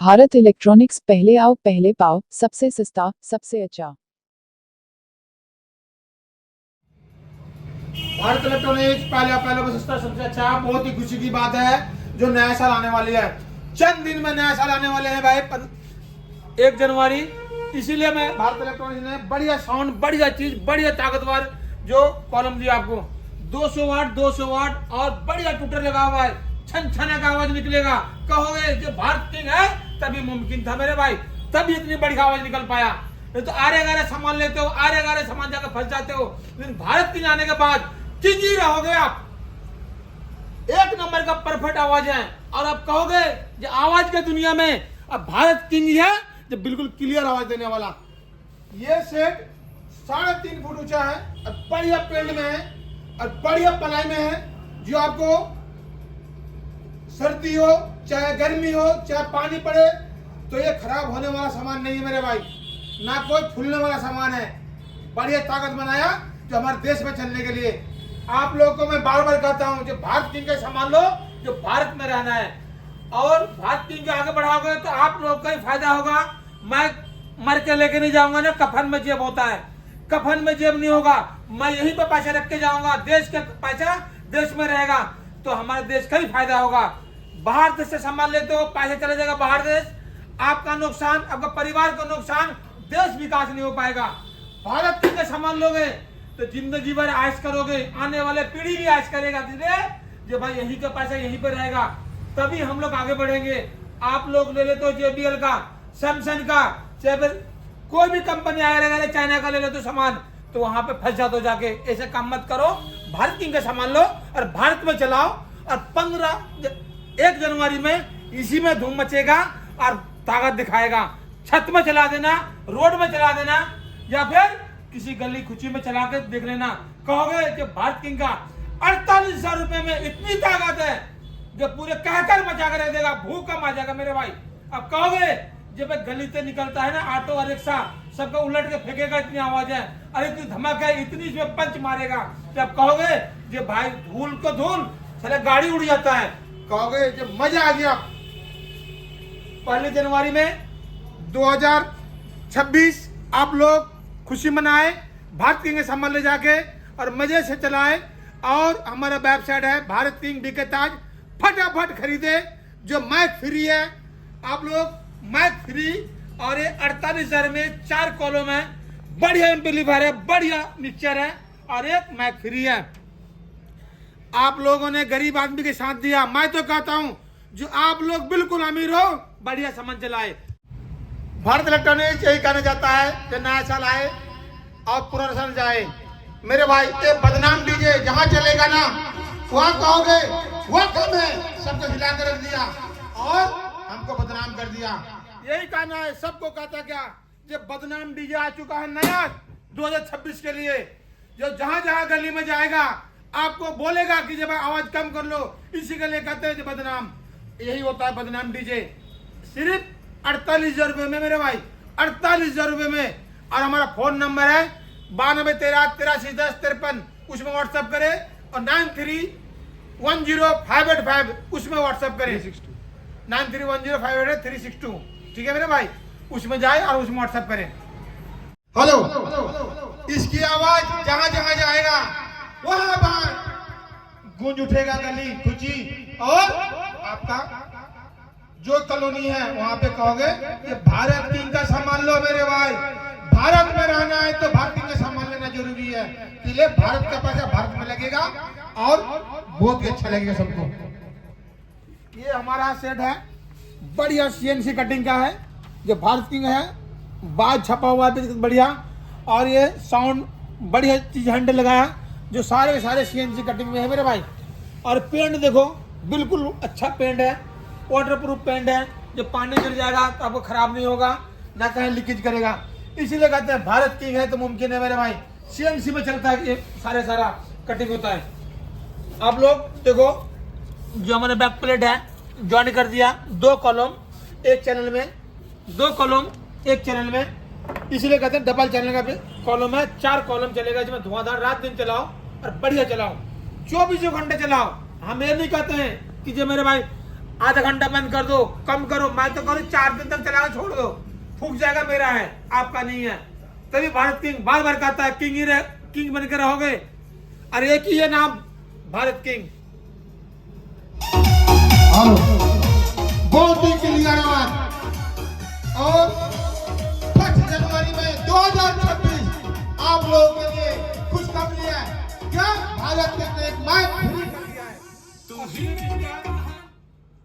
Bharat electronics, पहले आओ पहले पाओ, सबसे सस्ता सबसे अच्छा। भारत इलेक्ट्रॉनिक्स पहले आओ पहले को सस्ता सबसे अच्छा। बहुत ही खुशी की बात है जो नया साल आने वाली है। चंद दिन में नया साल आने वाले हैं भाई, 1 जनवरी। इसीलिए मैं भारत इलेक्ट्रॉनिक्स ने बढ़िया साउंड, बढ़िया चीज, बढ़िया ताकतवर जो कॉलम दिया आपको, 200 वाट और बढ़िया ट्विटर लगा हुआ है, छन छने का आवाज निकलेगा। कहोगे जो भारत किंग है तभी मुमकिन था मेरे भाई, तभी इतनी बड़ी आवाज निकल पाया। नहीं तो आरे गारे सामान लेते हो, आरे गारे सामान जाकर फंस जाते हो। लेकिन भारत किंग आने के बाद किंग ही रहोगे आप। 1 नंबर का परफेक्ट आवाज है। और आप कहोगे जो आवाज के दुनिया में अब भारत किंग ही है जो बिल्कुल क्लियर आवाज देने वाला। ये सेट 3.5 फुट ऊंचा है और बढ़िया पेंट में है और बढ़िया पलाई में है, जो आपको सर्दी हो चाहे गर्मी हो चाहे पानी पड़े तो ये खराब होने वाला सामान नहीं है मेरे भाई, ना कोई फूलने वाला सामान है। बढ़िया ताकत बनाया जो हमारे देश में चलने के लिए। आप लोगों को मैं बार बार कहता हूं जो भारत किंग का सामान लो, जो भारत में रहना है। और भारत किंग के आगे बढ़ाओगे तो आप लोगों का ही फायदा होगा। मैं मर के लेके नहीं जाऊंगा ना, कफन में जेब होता है, कफन में जेब नहीं होगा। मैं यहीं पे पैसा रख के जाऊंगा, देश का पैसा देश में रहेगा तो हमारे देश का ही फायदा होगा। बाहर देश से सामान लेते हो, पैसे चले जाएगा बाहर देश, आपका नुकसान, आपका परिवार का नुकसान, देश विकास नहीं हो पाएगा। भारत के सामान लोगे तो जिंदगी भर ऐश करोगे, आने वाले पीढ़ी भी ऐश करेगा जो भाई यहीं का पैसा यहीं पर रहेगा, तभी हम लोग आगे बढ़ेंगे। आप लोग ले लेते हो JBL का, सैमसंग का, चाहे फिर कोई भी कंपनी आएगा, चाइना का ले लेते हो सामान, तो वहां पे फंस जाते हो जाके। ऐसे काम मत करो, भारत किंग का सामान लो और भारत में चलाओ। और 1 जनवरी में इसी में धूम मचेगा और ताकत दिखाएगा। छत में चला देना, रोड में चला देना, या फिर किसी गली खुची में चला के देख लेना। कहोगे कि भारत किंग का 48,000 रुपए में इतनी ताकत है जो पूरे कहकर मचा कर रख देगा, भूकंप आ जाएगा मेरे भाई। अब कहोगे जब एक गली से निकलता है ना ऑटो और रिक्शा, सबको उलट के फेंकेगा, इतनी आवाज है, अरे इतनी धमक है, इतनी इसमें पंच मारेगा। जब कहोगे जो भाई धूल को धूल सारे गाड़ी उड़ जाता है, कहोगे जब मजा आ गया। 1 जनवरी में 2026 आप लोग खुशी मनाए, भारत किंग के सामान ले जाके और मजे से चलाएं। और हमारा वेबसाइट है भारत किंग बीके ताज, फटाफट खरीदे। जो मैक फ्री है, आप लोग मैक फ्री, और ये 48,000 में 4 कॉलम है, बढ़िया एम्पलीफायर है, बढ़िया मिक्सचर है और एक मैक फ्री है। आप लोगों ने गरीब आदमी के साथ दिया। मैं तो कहता हूं जो आप लोग बिल्कुल अमीर हो, बढ़िया सामान चलाए। भारत इलेक्ट्रॉनिक्स यही कहना चाहता है कि नया साल आए और पुराना साल जाए। मेरे भाई ये बदनाम डीजे जहां चलेगा ना, वहां कहोगे वह कम है, सबको हिला कर रख दिया और हमको बदनाम कर दिया। यही कहना है सबको। कहता क्या जो बदनाम डीजे आ चुका है नया 2026 के लिए, जो जहां जहां गली में जाएगा आपको बोलेगा कि जब आवाज कम कर लो, इसी के लिए कहते हैं बदनाम। यही होता है बदनाम डीजे। सिर्फ 48,000 रुपए में मेरे भाई, 48,000 रुपए में। और हमारा फोन नंबर है 9213831053, उसमें व्हाट्सएप करे, और 93105885 उसमें व्हाट्सएप करे, 9310588362। ठीक है मेरे भाई, उसमें जाए और उसमें व्हाट्सएप करें। हेलो, इसकी आवाज जहां जहां जाएगा वहां वहां गूंज उठेगा गली खुची। और आपका जो कॉलोनी है वहां पे कहोगे कि भारत किंग का सामान लो मेरे भाई। भारत में रहना है तो भारत किंग का सामान लेना जरूरी है, इसलिए भारत का पैसा भारत में लगेगा और बहुत ही अच्छा लगेगा सबको। ये हमारा सेट है, बढ़िया CNC कटिंग का है, जो भारत किंग है, बाज छपा हुआ है बढ़िया। और ये साउंड बढ़िया चीज हैंडल लगाया, जो सारे के सारे CNC कटिंग में है मेरे भाई। और पेंट देखो बिल्कुल अच्छा पेंट है, वाटर प्रूफ पेंट है, जो पानी गिर जाएगा तो आपको खराब नहीं होगा, ना कहीं लीकेज करेगा। इसीलिए कहते हैं भारत किंग है तो मुमकिन है मेरे भाई। CNC में चलता है, ये सारा कटिंग होता है। आप लोग देखो जो हमारे बैक प्लेट है ज्वाइन कर दिया, 2 कॉलम एक चैनल में, 2 कॉलम एक चैनल में, इसलिए कहते हैं डबल चैनल का कॉलम है। 4 कॉलम चलेगा, जिसमें धुआंधार रात दिन चलाओ और बढ़िया चलाओ, 24 घंटे चलाओ। हम ये नहीं कहते हैं कि जो मेरे भाई आधा घंटा बंद कर दो, कम करो। मैं तो करूँ 4 दिन तक चलाना छोड़ दो, फूक जाएगा, मेरा है, आपका नहीं है। तभी भारत किंग बार बार कहता है किंग ही किंग बन के रहोगे। अरे एक ही है नाम, भारत किंग। बहुत ही क्लियर बात। और 5 जनवरी में 2026 आप लोगों के लिए खुशखबरी है। क्या भारत ने एक मैच फ्री कर दिया है।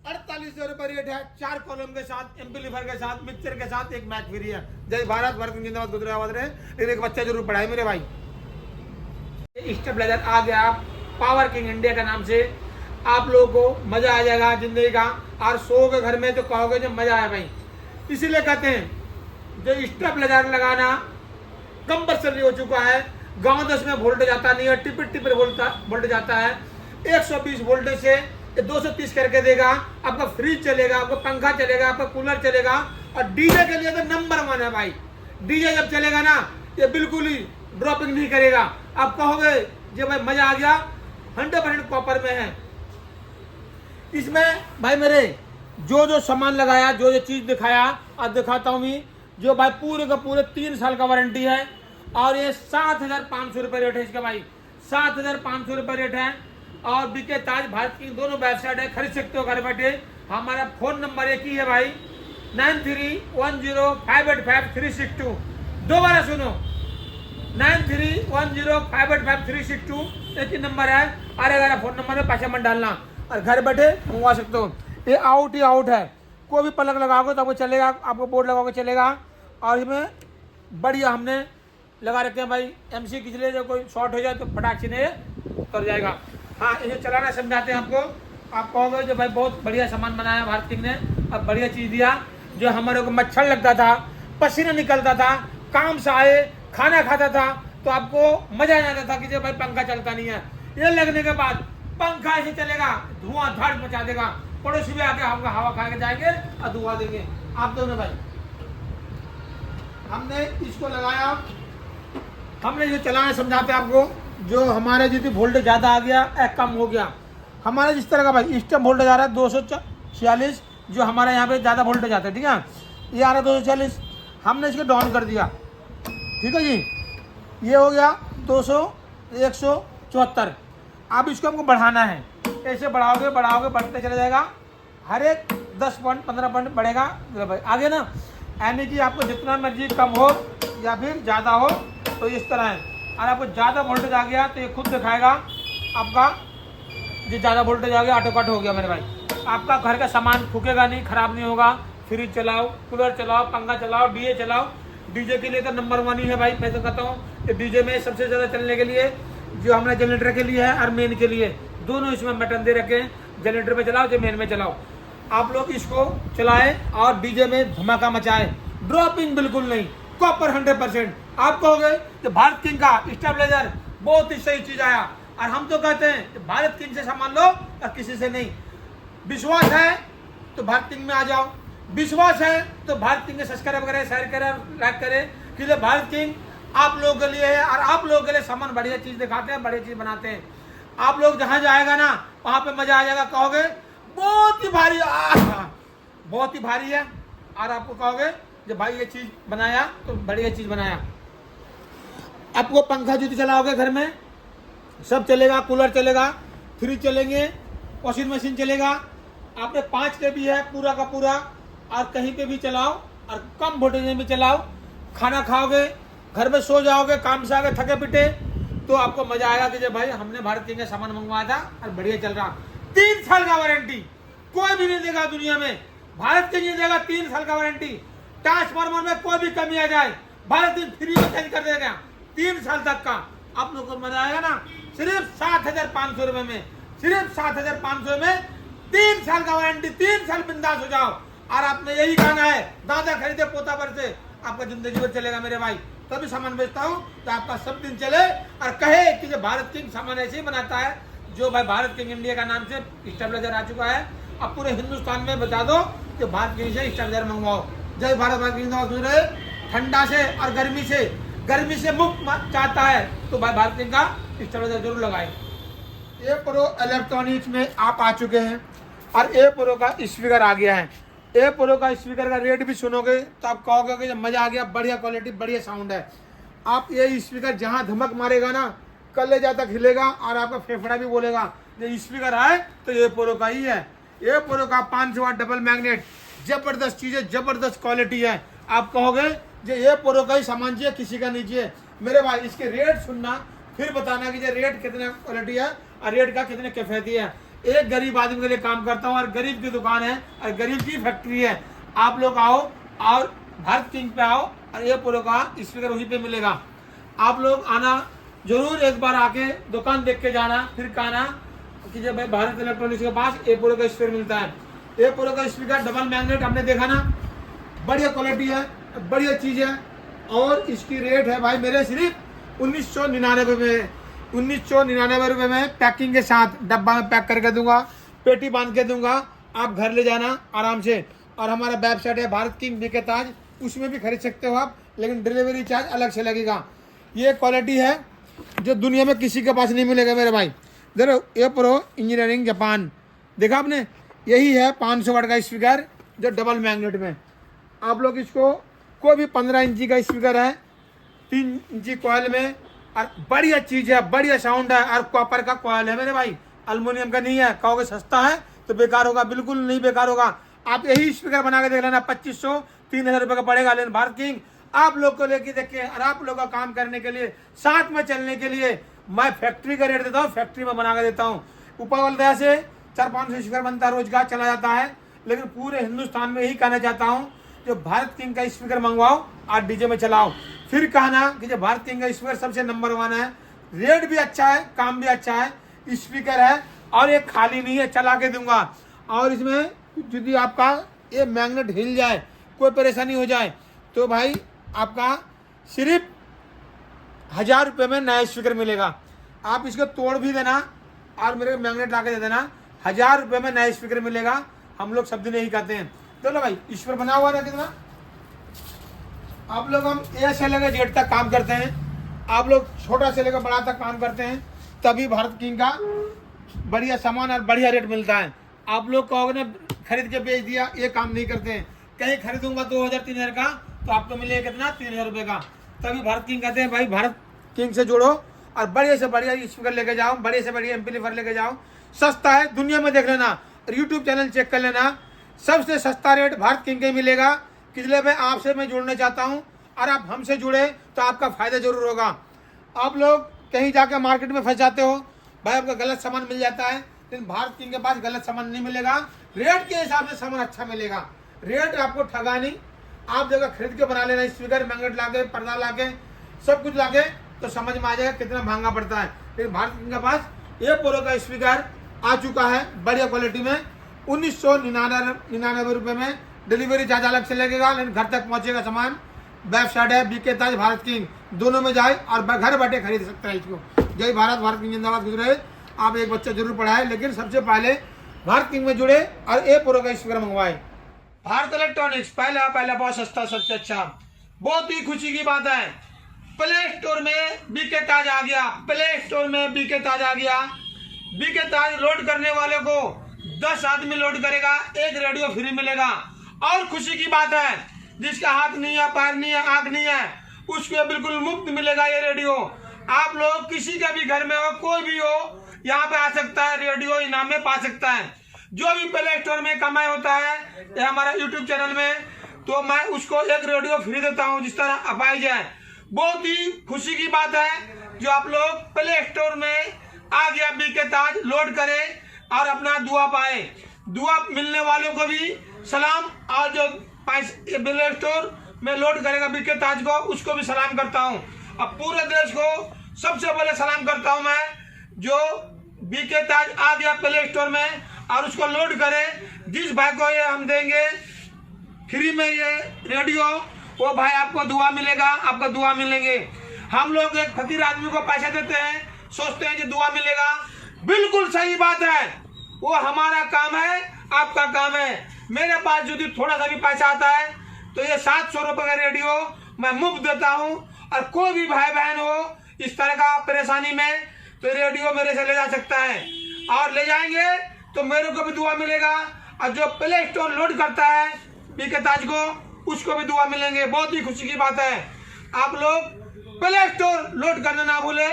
4800 रुपए रेट है, 4 कॉलम के साथ, एम्पलीफायर के साथ, मिक्सर के साथ एक मैच फ्री है। जय भारत, भारत जिंदाबाद, गुजरात रहे। लेकिन एक बच्चा जरूर पढ़ाए मेरे भाई। स्टेबलाइजर आ गया पावर किंग इंडिया के नाम से। आप लोगों को मजा आ जाएगा जिंदगी का, और सो के घर में तो कहोगे जो मजा आया भाई। इसीलिए कहते हैं जो स्टेबलाइजर लगाना कंपल्सरी हो चुका है। गांव 10 में वोल्टेज आता नहीं है, टिपर टिपर वोल्टेज आता है। 120 वोल्टेज से 230 करके देगा। आपका फ्रिज चलेगा, आपका पंखा चलेगा, आपका कूलर चलेगा। और डीजे के लिए तो नंबर 1 है भाई। डीजे जब चलेगा ना, ये बिल्कुल ही ड्रॉपिंग नहीं करेगा। आप कहोगे जो भाई मजा आ गया, 100% कॉपर में है। इसमें भाई मेरे जो सामान लगाया, जो चीज दिखाया, अब दिखाता हूँ मैं। जो भाई पूरे का पूरे 3 साल का वारंटी है। और ये 7500 रुपये रेट है इसका भाई, 7500 रुपये रेट है। और बीके ताज, भारत की दोनों वेबसाइट है, खरीद सकते हो घर बैठे। हमारा फोन नंबर एक ही है भाई, 9310585362। दोबारा सुनो, 9310585362 एक ही नंबर है। अरे फोन नंबर में पैसा मत डालना, और घर बैठे मंगवा सकते हो। ये आउट ही आउट है, कोई भी पलक लगाओगे तो आपको चलेगा, आपको बोर्ड लगाओगे चलेगा। और इसमें बढ़िया हमने लगा रखे हैं भाई, MC खींच ले, जो कोई शॉर्ट हो जाए तो फटाक से उतर जाएगा। हाँ, इसे चलाना समझाते हैं आपको। आप कहोगे जो भाई बहुत बढ़िया सामान बनाया भारत किंग ने, अब बढ़िया चीज़ दिया। जो हमारे को मच्छर लगता था, पसीना निकलता था, काम से आए खाना खाता था तो आपको मजा आ जाता था कि जो भाई पंखा चलता नहीं है। ये लगने के बाद पंखा ऐसे चलेगा, धुआं धाड़ मचा देगा। पड़ोसी भी आके हमको हवा खा के जाएंगे और धुआं देंगे। आप दोनों भाई, हमने इसको लगाया, हमने जो चलाना समझाते आपको। जो हमारे जितनी वोल्टेज ज़्यादा आ गया या कम हो गया, हमारे जिस तरह का भाई इस टाइम वोल्टेज आ रहा है 246, जो हमारे यहाँ पे ज़्यादा वोल्टेज आता है, ठीक है। ये आ रहा है 246, हमने इसको डाउन कर दिया, ठीक है जी। ये हो गया 200, 174। अब इसको हमको बढ़ाना है। ऐसे बढ़ाओगे बढ़ाओगे बढ़ते चला जाएगा, हर एक 10 पॉइंट 15 पॉइंट बढ़ेगा भाई आगे ना। यानी कि आपको जितना मर्जी कम हो या फिर ज़्यादा हो तो इस तरह है। और आपको ज़्यादा वोल्टेज आ गया तो ये खुद दिखाएगा आपका, जो ज़्यादा वोल्टेज आ गया ऑटो कट हो गया मेरे भाई। आपका घर का सामान फूकेगा नहीं, खराब नहीं होगा। फ्रिज चलाओ, कूलर चलाओ, पंखा चलाओ, डीजे चलाओ। डीजे के लिए तो नंबर 1 ही है भाई। मैं तो कहता हूँ कि डीजे में सबसे ज़्यादा चलने के लिए जो हमने जनरेटर के लिए है और मेन के लिए, दोनों इसमें बटन दे रखे हैं। जनरेटर में चलाओ, जो मेन में चलाओ। आप लोग इसको चलाएं और डीजे में धमाका मचाएं, ड्रॉपिंग बिल्कुल नहीं, कॉपर 100%। आप कहोगे कि भारत किंग का स्टेबलाइजर बहुत ही सही चीज आया, और हम तो कहते हैं कि भारत किंग से सामान लो और किसी से नहीं। विश्वास है तो भारत किंग में आ जाओ, विश्वास है तो भारत किंग सब्सक्राइब करें, शेयर करें, लाइक करें। कि भारत किंग आप लोगों के लिए है, और आप लोगों के लिए सामान बढ़िया चीज दिखाते हैं, बढ़िया चीज बनाते हैं। आप लोग जहां जाएगा ना वहां पे मजा आ जाएगा। कहोगे बहुत ही भारी, बहुत ही भारी है, और आपको कहोगे जब भाई ये चीज बनाया तो बढ़िया चीज बनाया। आपको पंखा जो चलाओगे घर में सब चलेगा, कूलर चलेगा, फ्रिज चलेंगे, वॉशिंग मशीन चलेगा। आपने 5 के भी है पूरा का पूरा, और कहीं पे भी चलाओ और कम वोल्टेज में भी चलाओ। खाना खाओगे, घर में सो जाओगे, काम से आगे थके पिटे तो आपको मजा आएगा कि जब भाई हमने भारत किंग का सामान मंगवाया था और बढ़िया चल रहा। 3 साल का वारंटी, कोई भी नहीं देगा दुनिया में, भारत किंग देगा 3 साल का वारंटी। ट्रांसफार्मर में कोई भी कमी आ जाए, भारत किंग फ्री में चेंज कर देगा 3 साल तक का। आप लोग को मजा आएगा ना। सिर्फ 7500 रुपए में, सिर्फ 7500 में 3 साल का वारंटी, 3 साल बिंदास हो जाओ। और आपने यही कहना है, दादा खरीदे पोता पर से, आपका जिंदगी भर चलेगा मेरे भाई। तभी सामान बेचता हूँ तो आपका सब दिन चले, और कहे कि जो भारत किंग सामान ऐसे ही बनाता है। जो भाई भारत किंग इंडिया का नाम से स्टेबलाइजर आ चुका है, अब पूरे हिंदुस्तान में बता दो कि भारत किंग से स्टेबलाइजर मंगवाओ। जय भारत, भारत किंग रहे। ठंडा से और गर्मी से मुक्त चाहता है तो भाई भारत किंग का स्टेबलाइजर जरूर लगाए। ये प्रो इलेक्ट्रॉनिक्स में आप आ चुके हैं। और ए प्रो का स्पीकर आ गया है। ए प्रो का स्पीकर का रेट भी सुनोगे तो आप कहोगे कि मज़ा आ गया, बढ़िया क्वालिटी, बढ़िया साउंड है। आप ये स्पीकर जहाँ धमक मारेगा ना, कलेजा तक हिलेगा और आपका फेफड़ा भी बोलेगा ये स्पीकर है तो ये प्रो का ही है। ये प्रो का 500 वाट डबल मैग्नेट, जबरदस्त चीज़ है, जबरदस्त क्वालिटी है। आप कहोगे ये प्रो का ही सामान चाहिए, किसी का नहीं चाहिए। मेरे भाई इसके रेट सुनना, फिर बताना कि ये रेट कितने क्वालिटी है और रेट का कितने किफायती है। एक गरीब आदमी के लिए काम करता हूँ और गरीब की दुकान है और गरीब की फैक्ट्री है। आप लोग आओ और भारत किंग पे आओ और ये प्रो का स्पीकर वहीं पे मिलेगा। आप लोग आना जरूर, एक बार आके दुकान देख के जाना, फिर कहना कि जब भाई भारत इलेक्ट्रॉनिक्स के पास ए प्रो का स्पीकर मिलता है। ए प्रो का स्पीकर डबल मैग्नेट हमने देखा ना, बढ़िया क्वालिटी है, बढ़िया चीज़ है। और इसकी रेट है भाई मेरे सिर्फ 1999 में। 1999 रुपये में पैकिंग के साथ डब्बा में पैक करके दूंगा, पेटी बांध के दूंगा, आप घर ले जाना आराम से। और हमारा वेबसाइट है भारत किंग बीके ताज, उसमें भी खरीद सकते हो आप, लेकिन डिलीवरी चार्ज अलग से लगेगा। ये क्वालिटी है जो दुनिया में किसी के पास नहीं मिलेगा मेरे भाई। देखो ए प्रो इंजीनियरिंग जापान, देखा आपने, यही है 500 वाट का स्पीकर जो डबल मैग्नेट में। आप लोग इसको, कोई भी 15 इंची का स्पीकर है, 3 इंची कॉयल में, और बढ़िया चीज़ है, बढ़िया साउंड है। और कॉपर का कॉयल है मेरे भाई, एल्युमिनियम का नहीं है। कहोगे सस्ता है तो बेकार होगा, बिल्कुल नहीं बेकार होगा। आप यही स्पीकर बना के देख लेना, 2500-3000 रुपये का पड़ेगा। लेकिन भारत किंग आप लोग को लेके देखे और आप लोग का काम करने के लिए, साथ में चलने के लिए मैं फैक्ट्री का रेट देता हूँ, फैक्ट्री में बना के देता हूँ। ऊपर वाले दया से 400-500 स्पीकर बनता है, रोजगार चला जाता है। लेकिन पूरे हिंदुस्तान में यही कहना चाहता हूँ, जो भारत किंग का स्पीकर मंगवाओ और डीजे में चलाओ। फिर कहना कि जो भारत किंग का स्पीकर सबसे नंबर 1 है, रेट भी अच्छा है, काम भी अच्छा है, स्पीकर है और ये खाली नहीं है, चला के दूंगा। और इसमें यदि आपका ये मैग्नेट हिल जाए, कोई परेशानी हो जाए, तो भाई आपका सिर्फ 1000 रुपये में नया स्पीकर मिलेगा। आप इसको तोड़ भी देना और मेरे मैग्नेट ला के दे देना, 1000 रुपये में नया स्पीकर मिलेगा। हम लोग सब दिन यही कहते हैं। चलो भाई, स्पीकर बना हुआ ना कितना। आप लोग, हम ए से लेकर जेड तक काम करते हैं, आप लोग छोटा से लेकर बड़ा तक काम करते हैं, तभी भारत किंग का बढ़िया सामान और बढ़िया रेट मिलता है। आप लोग कहोगे ना खरीद के बेच दिया, ये काम नहीं करते हैं। कहीं खरीदूंगा 2000-3000 का तो आपको मिलेगा कितना, 3000 रुपये का। तभी भारत किंग कहते हैं भाई भारत किंग से जुड़ो और बढ़िया से बढ़िया स्पीकर लेके जाओ, बढ़िया से बढ़िया एम्पलीफायर लेके जाओ। सस्ता है, दुनिया में देख लेना और यूट्यूब चैनल चेक कर लेना, सबसे सस्ता रेट भारत किंग का मिलेगा। इसलिए मैं आपसे मैं जुड़ना चाहता हूं और आप हमसे जुड़े तो आपका फायदा जरूर होगा। आप लोग कहीं जाकर मार्केट में फंस जाते हो भाई, आपका गलत सामान मिल जाता है, लेकिन भारत किंग के पास गलत सामान नहीं मिलेगा। रेट के हिसाब से सामान अच्छा मिलेगा, रेट आपको ठगा नहीं। आप जगह खरीद के बना लेना, स्पीकर मैग्नेट लाके, पर्दा लाके, सब कुछ लाके, तो समझ में आ जाएगा कितना महंगा पड़ता है। लेकिन भारत किंग के पास ये प्रो का स्पीकर आ चुका है बढ़िया क्वालिटी में, 1999 रुपये में। डिलीवरी चार्ज अलग से लगेगा, लेकिन घर तक पहुंचेगा सामान। वेबसाइट है बीके ताज भारत किंग, दोनों में जाए और घर बैठे खरीद सकते हैं इसको। जय भारत, भारत किंग जिंदाबाद। गुजरे आप एक बच्चा जरूर पढ़ाए, लेकिन सबसे पहले भारत किंग में जुड़े और ए प्रो का स्पीकर मंगवाए। भारत इलेक्ट्रॉनिक्स पहला बहुत सस्ता, सबसे अच्छा। बहुत ही खुशी की बात है, प्ले स्टोर में बीके ताज आ गया। प्ले स्टोर में बीके ताज आ गया। बीके ताज लोड करने वाले को 10 आदमी लोड करेगा, 1 रेडियो फ्री मिलेगा। और खुशी की बात है, जिसका हाथ नहीं है, पैर नहीं है, आंख नहीं है, उसको बिल्कुल मुफ्त मिलेगा ये रेडियो। आप लोग किसी का भी घर में हो, कोई भी हो, यहाँ पे आ सकता है, रेडियो इनाम में पा सकता है। जो भी प्ले स्टोर में कमाई होता है ये हमारा यूट्यूब चैनल में, तो मैं उसको 1 रेडियो फ्री देता हूँ, जिस तरह अपाइज है। बहुत ही खुशी की बात है जो आप लोग प्ले स्टोर में आ गया बीके ताज, लोड करें और अपना दुआ पाए। दुआ मिलने वालों को भी सलाम, और जो प्ले स्टोर में लोड करेगा बीके ताज को, उसको भी सलाम करता हूं। अब पूरे देश को सबसे पहले सलाम करता हूं मैं, जो बीके ताज आ गया प्ले स्टोर में और उसको लोड करे। जिस भाई को ये हम देंगे फ्री में ये रेडियो, वो भाई आपको दुआ मिलेगा, आपका दुआ मिलेंगे। हम लोग एक फकीर आदमी को पैसा देते हैं, सोचते हैं कि दुआ मिलेगा, बिल्कुल सही बात है। वो हमारा काम है, आपका काम है। मेरे पास यदि थोड़ा सा भी पैसा आता है तो ये 700 रुपये का रेडियो मैं मुफ्त देता हूँ। और कोई भी भाई बहन हो इस तरह का परेशानी में, तो रेडियो मेरे से ले जा सकता है और ले जाएंगे तो मेरे को भी दुआ मिलेगा, और जो प्ले स्टोर लोड करता है बीके ताज को, उसको भी दुआ मिलेंगे। बहुत ही खुशी की बात है। आप लोग प्ले स्टोर लोड करना ना भूले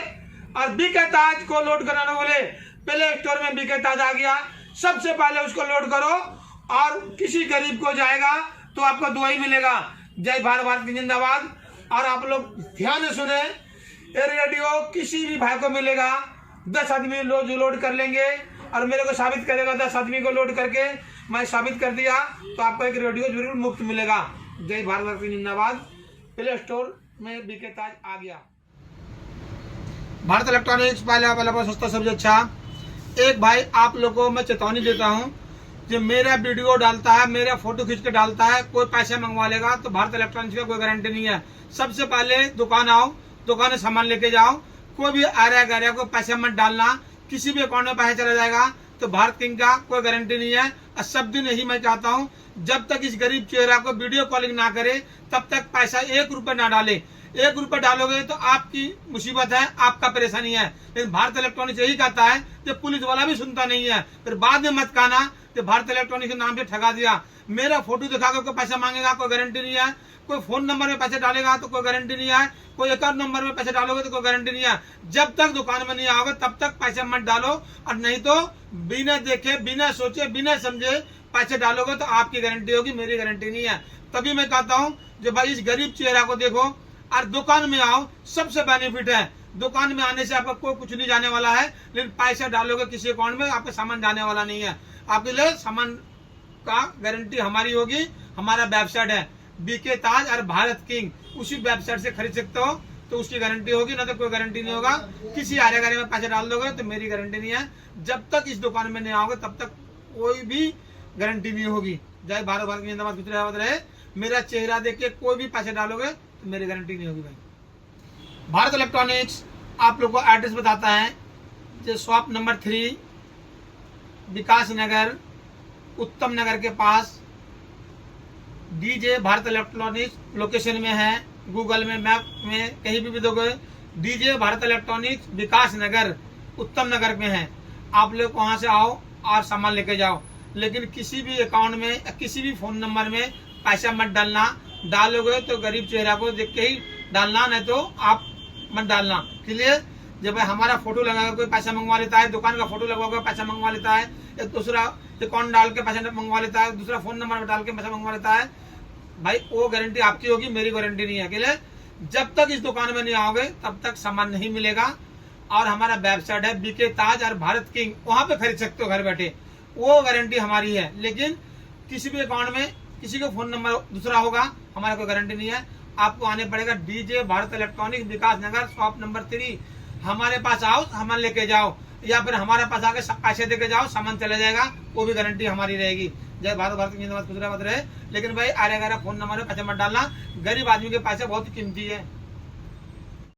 और बीके ताज को लोड करना ना भूले। प्ले स्टोर में बीके ताज आ गया, सबसे पहले उसको लोड करो, और किसी गरीब को जाएगा तो आपको दुआ ही मिलेगा। जय भारत, भारत की जिंदाबाद। और आप लोग ध्यान से सुने, ये रेडियो किसी भी भाई को मिलेगा, 10 आदमी लोड कर लेंगे और मेरे को साबित करेगा 10 आदमी को लोड करके मैं साबित कर दिया तो आपको एक रेडियो जरूर मुफ्त मिलेगा। जय भारत, भारत की जिंदाबाद। प्ले स्टोर में बीके ताज आ गया। भारत इलेक्ट्रॉनिक्स पहला सस्ता सबसे अच्छा। एक भाई आप लोगों को मैं चेतावनी देता हूँ, जो मेरा वीडियो डालता है, मेरा फोटो खींच के डालता है, कोई पैसे मंगवा लेगा तो भारत इलेक्ट्रॉनिक्स का कोई गारंटी नहीं है। सबसे पहले दुकान आओ, दुकान से सामान लेके जाओ। कोई भी आ रहा को पैसे मत डालना, किसी भी अकाउंट में पैसा चला जाएगा तो भारत किंग का कोई गारंटी नहीं है। और सब दिन यही मैं चाहता हूँ, जब तक इस गरीब चेहरा को वीडियो कॉलिंग ना करे तब तक पैसा 1 रुपए ना डाले। 1 रुपए डालोगे तो आपकी मुसीबत है, आपका परेशानी है। लेकिन भारत इलेक्ट्रॉनिक्स यही कहता है कि पुलिस वाला भी सुनता नहीं है। फिर बाद में मत कहना कि भारत इलेक्ट्रॉनिक्स के नाम से ठगा दिया। मेरा फोटो दिखाकर कोई पैसा मांगेगा, कोई गारंटी नहीं है। कोई फोन नंबर में पैसे डालेगा तो कोई गारंटी नहीं है। कोई अकाउंट नंबर में पैसे डालोगे तो कोई गारंटी नहीं है। जब तक दुकान में नहीं आओगे तब तक पैसे मत डालो, और नहीं तो बिना देखे, बिना सोचे, बिना समझे पैसे डालोगे तो आपकी गारंटी होगी, मेरी गारंटी नहीं है। तभी मैं कहता हूँ जो भाई इस गरीब चेहरा को देखो और दुकान में आओ, सबसे बेनिफिट है। दुकान में आने से आपका कोई कुछ नहीं जाने वाला है, लेकिन पैसा डालोगे किसी अकाउंट में आपका सामान जाने वाला नहीं है। आपके लिए सामान का गारंटी हमारी होगी। हमारा वेबसाइट है बीके ताज और भारत किंग, उसी वेबसाइट से खरीद सकते हो तो उसकी गारंटी होगी, ना तो कोई गारंटी नहीं होगा। किसी आरे गारे में पैसे डाल दोगे तो मेरी गारंटी नहीं है। जब तक इस दुकान में नहीं आओगे तब तक कोई भी गारंटी नहीं होगी। जय भारत, भारत की जिंदाबाद, कुछ रहे। मेरा चेहरा देख के कोई भी पैसे डालोगे तो मेरी गारंटी नहीं होगी भाई। भारत इलेक्ट्रॉनिक्स आप लोग को एड्रेस बताता है, जो शॉप नंबर 3 विकास नगर, उत्तम नगर के पास डीजे भारत इलेक्ट्रॉनिक्स लोकेशन में है। गूगल में मैप में कहीं भी दोगे डीजे भारत इलेक्ट्रॉनिक्स विकास नगर, उत्तम नगर में है। आप लोग वहां से आओ और सामान लेके जाओ, लेकिन किसी भी अकाउंट में, किसी भी फोन नंबर में पैसा मत डालना। डालोगे तो गरीब चेहरा को देख के ही डालना, नहीं तो आप मत डालना। क्लियर? जब हमारा फोटो लगा कोई पैसा मंगवा लेता है, दुकान का फोटो लगा पैसा मंगवा लेता है, एक दूसरा अकाउंट डाल के पैसा मंगवा लेता है, दूसरा फोन नंबर डाल के पैसा मंगवा लेता है, भाई वो गारंटी आपकी होगी, मेरी गारंटी नहीं है। क्लियर? जब तक इस दुकान में नहीं आओगे तब तक सामान नहीं मिलेगा। और हमारा वेबसाइट है बीके ताज और भारत किंग, वहां पे खरीद सकते हो घर बैठे, वो गारंटी हमारी है। लेकिन किसी भी अकाउंट में किसी का फोन नंबर दूसरा होगा, हमारा कोई गारंटी नहीं है। आपको आने पड़ेगा डीजे भारत इलेक्ट्रॉनिक्स विकास नगर, शॉप नंबर 3। हमारे पास आओ, सामान लेके जाओ, या फिर हमारे पास आके पैसे देके जाओ, सामान चला जाएगा, वो भी गारंटी हमारी रहेगी। जय भारत, भारत की जिंदाबाद, खुश रहे। लेकिन भाई आरे गहरा फोन नंबर में पैसे मत डालना, गरीब आदमी के पैसे बहुत कीमती है।